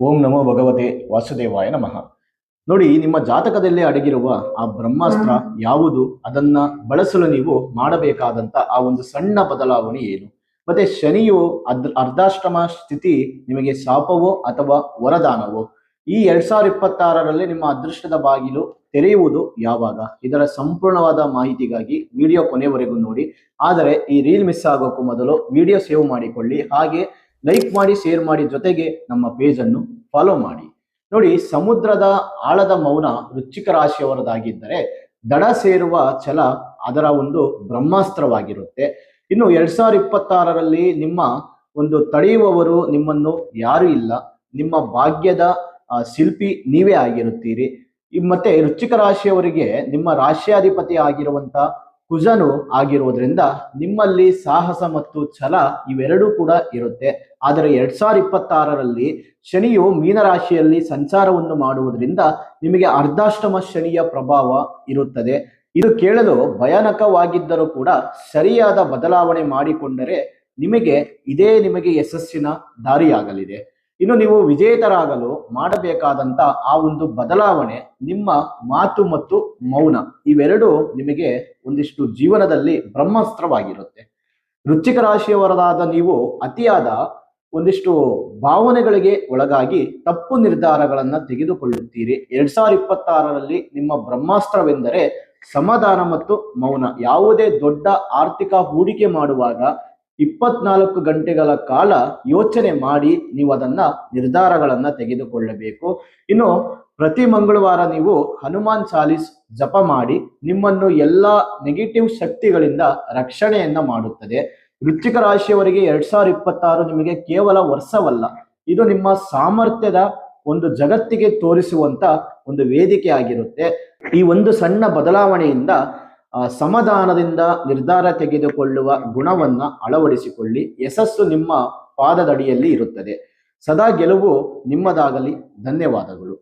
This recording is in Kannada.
ಓಂ ನಮೋ ಭಗವತೆ ವಾಸುದೇವಾಯ ನಮಃ. ನೋಡಿ, ನಿಮ್ಮ ಜಾತಕದಲ್ಲಿ ಅಡಗಿರುವ ಆ ಬ್ರಹ್ಮಾಸ್ತ್ರ ಯಾವುದು, ಅದನ್ನ ಬಳಸಲು ನೀವು ಮಾಡಬೇಕಾದಂತ ಆ ಒಂದು ಸಣ್ಣ ಬದಲಾವಣೆ ಏನು, ಮತ್ತೆ ಶನಿಯು ಅರ್ಧಾಷ್ಟಮ ಸ್ಥಿತಿ ನಿಮಗೆ ಶಾಪವೋ ಅಥವಾ ವರದಾನವೋ, ಈ 2026ರಲ್ಲಿ ನಿಮ್ಮ ಅದೃಷ್ಟದ ಬಾಗಿಲು ತೆರೆಯುವುದು ಯಾವಾಗ, ಇದರ ಸಂಪೂರ್ಣವಾದ ಮಾಹಿತಿಗಾಗಿ ವಿಡಿಯೋ ಕೊನೆವರೆಗೂ ನೋಡಿ. ಆದರೆ ಈ ರೀಲ್ ಮಿಸ್ ಆಗೋಕ್ಕೂ ಮೊದಲು ವಿಡಿಯೋ ಸೇವ್ ಮಾಡಿಕೊಳ್ಳಿ, ಹಾಗೆ ಲೈಕ್ ಮಾಡಿ, ಶೇರ್ ಮಾಡಿ, ಜೊತೆಗೆ ನಮ್ಮ ಪೇಜ್ ಅನ್ನು ಫಾಲೋ ಮಾಡಿ. ನೋಡಿ, ಸಮುದ್ರದ ಆಳದ ಮೌನ ವೃಶ್ಚಿಕ ರಾಶಿಯವರದಾಗಿದ್ದರೆ ದಡ ಸೇರುವ ಛಲ ಅದರ ಒಂದು ಬ್ರಹ್ಮಾಸ್ತ್ರವಾಗಿರುತ್ತೆ. ಇನ್ನು 2026ರಲ್ಲಿ ನಿಮ್ಮ ಒಂದು ತಡೆಯುವವರು ನಿಮ್ಮನ್ನು ಯಾರು ಇಲ್ಲ, ನಿಮ್ಮ ಭಾಗ್ಯದ ಶಿಲ್ಪಿ ನೀವೇ ಆಗಿರುತ್ತೀರಿ. ಮತ್ತೆ ವೃಶ್ಚಿಕ ರಾಶಿಯವರಿಗೆ ನಿಮ್ಮ ರಾಶ್ಯಾಧಿಪತಿ ಆಗಿರುವಂತ ಕುಜನು ಆಗಿರುವುದರಿಂದ ನಿಮ್ಮಲ್ಲಿ ಸಾಹಸ ಮತ್ತು ಛಲ ಇವೆರಡೂ ಕೂಡ ಇರುತ್ತೆ. ಆದರೆ 2026ರಲ್ಲಿ ಶನಿಯು ಮೀನರಾಶಿಯಲ್ಲಿ ಸಂಚಾರವನ್ನು ಮಾಡುವುದರಿಂದ ನಿಮಗೆ ಅರ್ಧಾಷ್ಟಮ ಶನಿಯ ಪ್ರಭಾವ ಇರುತ್ತದೆ. ಇದು ಕೇಳಲು ಭಯಾನಕವಾಗಿದ್ದರೂ ಕೂಡ ಸರಿಯಾದ ಬದಲಾವಣೆ ಮಾಡಿಕೊಂಡರೆ ನಿಮಗೆ ಯಶಸ್ಸಿನ ದಾರಿಯಾಗಲಿದೆ. ಇನ್ನು ನೀವು ವಿಜೇತರಾಗಲು ಮಾಡಬೇಕಾದಂತ ಆ ಒಂದು ಬದಲಾವಣೆ ನಿಮ್ಮ ಮಾತು ಮತ್ತು ಮೌನ, ಇವೆರಡು ನಿಮಗೆ ಒಂದಿಷ್ಟು ಜೀವನದಲ್ಲಿ ಬ್ರಹ್ಮಾಸ್ತ್ರವಾಗಿರುತ್ತೆ. ವೃಶ್ಚಿಕ ರಾಶಿಯವರಾದ ನೀವು ಅತಿಯಾದ ಒಂದಿಷ್ಟು ಭಾವನೆಗಳಿಗೆ ಒಳಗಾಗಿ ತಪ್ಪು ನಿರ್ಧಾರಗಳನ್ನ ತೆಗೆದುಕೊಳ್ಳುತ್ತೀರಿ. 2026ರಲ್ಲಿ ನಿಮ್ಮ ಬ್ರಹ್ಮಾಸ್ತ್ರವೆಂದರೆ ಸಮಾಧಾನ ಮತ್ತು ಮೌನ. ಯಾವುದೇ ದೊಡ್ಡ ಆರ್ಥಿಕ ಹೂಡಿಕೆ ಮಾಡುವಾಗ 24 ಗಂಟೆಗಳ ಕಾಲ ಯೋಚನೆ ಮಾಡಿ ನೀವು ಅದನ್ನ ನಿರ್ಧಾರಗಳನ್ನ ತೆಗೆದುಕೊಳ್ಳಬೇಕು. ಇನ್ನು ಪ್ರತಿ ಮಂಗಳವಾರ ನೀವು ಹನುಮಾನ್ ಚಾಲೀಸ್ ಜಪ ಮಾಡಿ ನಿಮ್ಮನ್ನು ಎಲ್ಲ ನೆಗೆಟಿವ್ ಶಕ್ತಿಗಳಿಂದ ರಕ್ಷಣೆಯನ್ನ ಮಾಡುತ್ತದೆ. ವೃಶ್ಚಿಕ ರಾಶಿಯವರಿಗೆ 2026 ನಿಮಗೆ ಕೇವಲ ವರ್ಷವಲ್ಲ, ಇದು ನಿಮ್ಮ ಸಾಮರ್ಥ್ಯದ ಒಂದು ಜಗತ್ತಿಗೆ ತೋರಿಸುವಂತ ಒಂದು ವೇದಿಕೆ ಆಗಿರುತ್ತೆ. ಈ ಒಂದು ಸಣ್ಣ ಬದಲಾವಣೆಯಿಂದ ಸಮಾಧಾನದಿಂದ ನಿರ್ಧಾರ ತೆಗೆದುಕೊಳ್ಳುವ ಗುಣವನ್ನ ಅಳವಡಿಸಿಕೊಳ್ಳಿ. ಯಶಸ್ಸು ನಿಮ್ಮ ಪಾದದಡಿಯಲ್ಲಿ ಇರುತ್ತದೆ. ಸದಾ ಗೆಲುವು ನಿಮ್ಮದಾಗಲಿ. ಧನ್ಯವಾದಗಳು.